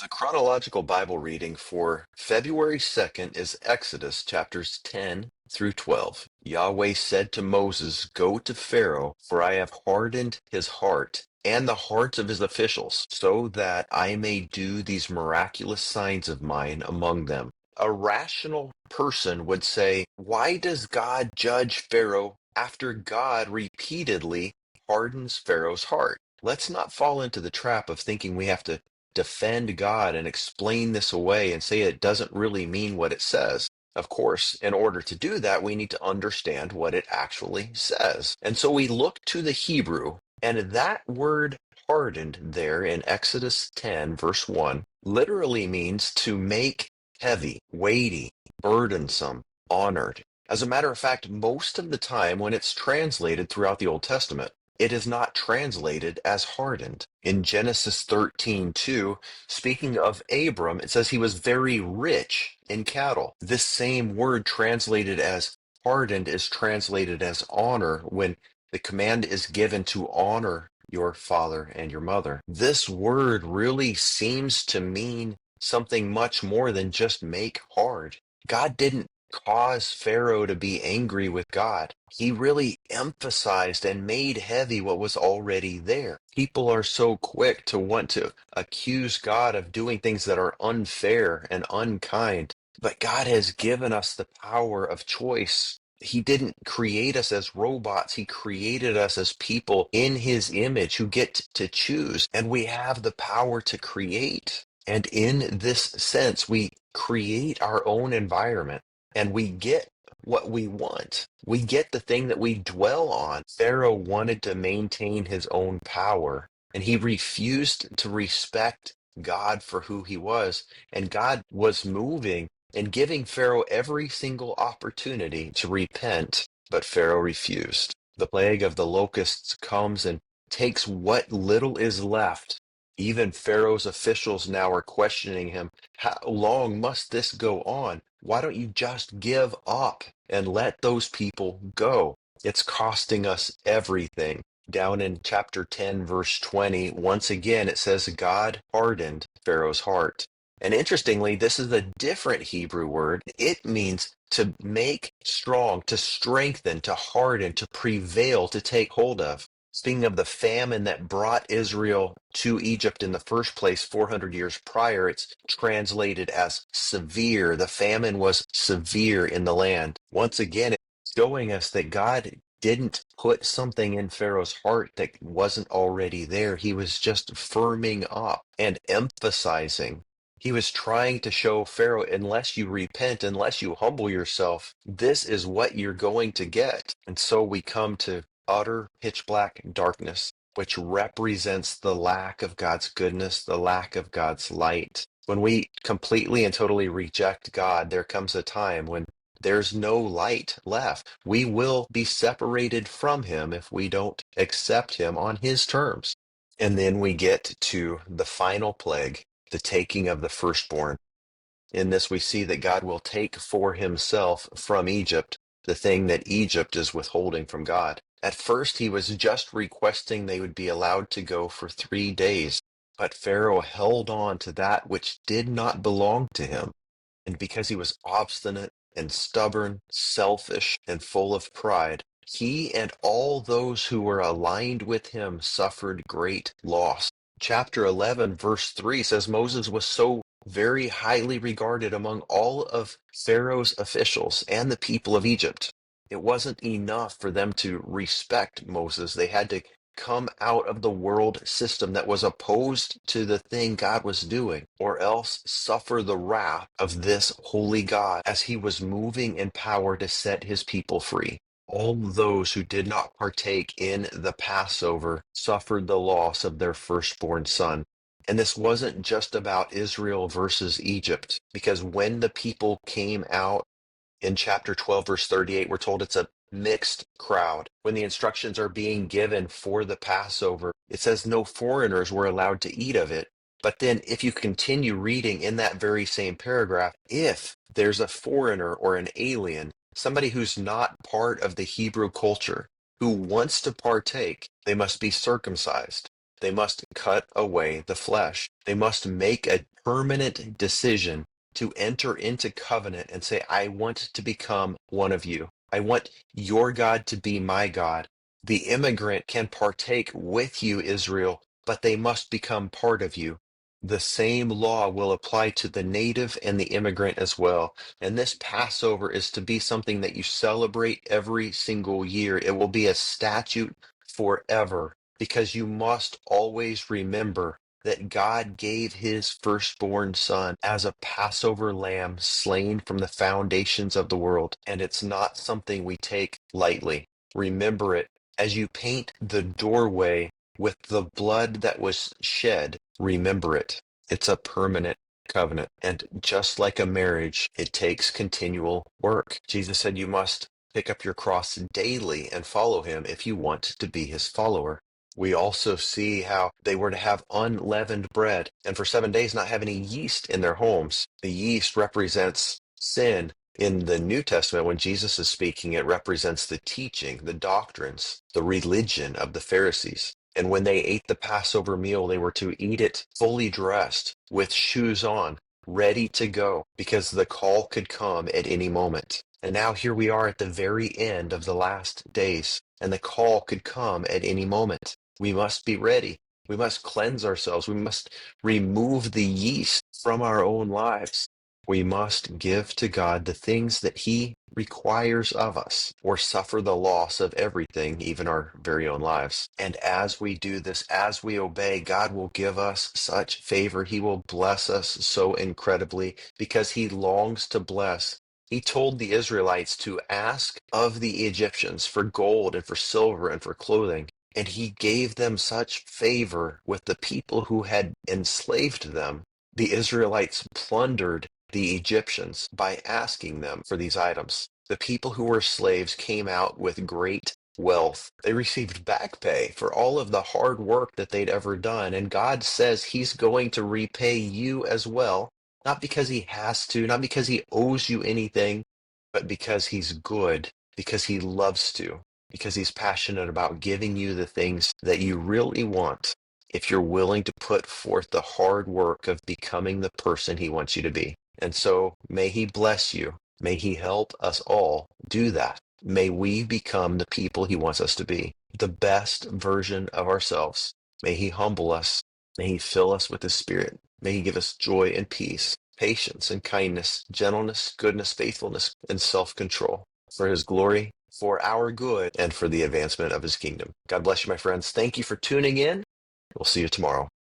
The chronological Bible reading for February 2nd is Exodus chapters 10 through 12. Yahweh said to Moses, "Go to Pharaoh, for I have hardened his heart and the hearts of his officials, so that I may do these miraculous signs of mine among them." A rational person would say, why does God judge Pharaoh after God repeatedly hardens Pharaoh's heart? Let's not fall into the trap of thinking we have to defend God and explain this away and say it doesn't really mean what it says. Of course, in order to do that, we need to understand what it actually says. And so we look to the Hebrew, and that word hardened there in Exodus 10, verse 1, literally means to make heavy, weighty, burdensome, honored. As a matter of fact, most of the time when it's translated throughout the Old Testament, it is not translated as hardened. In Genesis 13:2, speaking of Abram, it says he was very rich in cattle. This same word translated as hardened is translated as honor when the command is given to honor your father and your mother. This word really seems to mean something much more than just make hard. God didn't cause Pharaoh to be angry with God. He really emphasized and made heavy what was already there. People are so quick to want to accuse God of doing things that are unfair and unkind, but God has given us the power of choice. He didn't create us as robots. He created us as people in his image who get to choose, and we have the power to create. And in this sense, we create our own environment and we get what we want. We get the thing that we dwell on. Pharaoh wanted to maintain his own power, and he refused to respect God for who he was. And God was moving and giving Pharaoh every single opportunity to repent, but Pharaoh refused. The plague of the locusts comes and takes what little is left. Even Pharaoh's officials now are questioning him. How long must this go on? Why don't you just give up and let those people go? It's costing us everything. Down in chapter 10, verse 20, once again, it says, God hardened Pharaoh's heart. And interestingly, this is a different Hebrew word. It means to make strong, to strengthen, to harden, to prevail, to take hold of. Speaking of the famine that brought Israel to Egypt in the first place 400 years prior, it's translated as severe. The famine was severe in the land. Once again, it's showing us that God didn't put something in Pharaoh's heart that wasn't already there. He was just firming up and emphasizing. He was trying to show Pharaoh, unless you repent, unless you humble yourself, this is what you're going to get. And so we come to utter pitch black darkness, which represents the lack of God's goodness, the lack of God's light. When we completely and totally reject God, there comes a time when there's no light left. We will be separated from him if we don't accept him on his terms. And then we get to the final plague, the taking of the firstborn. In this, we see that God will take for himself from Egypt the thing that Egypt is withholding from God. At first, he was just requesting they would be allowed to go for 3 days, but Pharaoh held on to that which did not belong to him. And because he was obstinate and stubborn, selfish, and full of pride, he and all those who were aligned with him suffered great loss. Chapter 11, verse 3 says Moses was so very highly regarded among all of Pharaoh's officials and the people of Egypt. It wasn't enough for them to respect Moses. They had to come out of the world system that was opposed to the thing God was doing, or else suffer the wrath of this holy God as he was moving in power to set his people free. All those who did not partake in the Passover suffered the loss of their firstborn son. And this wasn't just about Israel versus Egypt, because when the people came out in chapter 12, verse 38, we're told it's a mixed crowd. When the instructions are being given for the Passover, it says no foreigners were allowed to eat of it. But then if you continue reading in that very same paragraph, if there's a foreigner or an alien, somebody who's not part of the Hebrew culture, who wants to partake, they must be circumcised. They must cut away the flesh. They must make a permanent decision to enter into covenant and say, I want to become one of you. I want your God to be my God. The immigrant can partake with you, Israel, but they must become part of you. The same law will apply to the native and the immigrant as well. And this Passover is to be something that you celebrate every single year. It will be a statute forever, because you must always remember that God gave his firstborn son as a Passover lamb slain from the foundations of the world. And it's not something we take lightly. Remember it as you paint the doorway with the blood that was shed. Remember it. It's a permanent covenant. And just like a marriage, it takes continual work. Jesus said you must pick up your cross daily and follow him if you want to be his follower. We also see how they were to have unleavened bread and for 7 days not have any yeast in their homes. The yeast represents sin. In the New Testament, when Jesus is speaking, it represents the teaching, the doctrines, the religion of the Pharisees. And when they ate the Passover meal, they were to eat it fully dressed, with shoes on, ready to go, because the call could come at any moment. And now here we are at the very end of the last days, and the call could come at any moment. We must be ready. We must cleanse ourselves. We must remove the yeast from our own lives. We must give to God the things that he requires of us, or suffer the loss of everything, even our very own lives. And as we do this, as we obey, God will give us such favor. He will bless us so incredibly because he longs to bless. He told the Israelites to ask of the Egyptians for gold and for silver and for clothing. And he gave them such favor with the people who had enslaved them. The Israelites plundered the Egyptians by asking them for these items. The people who were slaves came out with great wealth. They received back pay for all of the hard work that they'd ever done. And God says he's going to repay you as well, not because he has to, not because he owes you anything, but because he's good, because he loves to, because he's passionate about giving you the things that you really want if you're willing to put forth the hard work of becoming the person he wants you to be. And so may he bless you. May he help us all do that. May we become the people he wants us to be, the best version of ourselves. May he humble us. May he fill us with his spirit. May he give us joy and peace, patience and kindness, gentleness, goodness, faithfulness, and self-control for his glory, for our good, and for the advancement of his kingdom. God bless you, my friends. Thank you for tuning in. We'll see you tomorrow.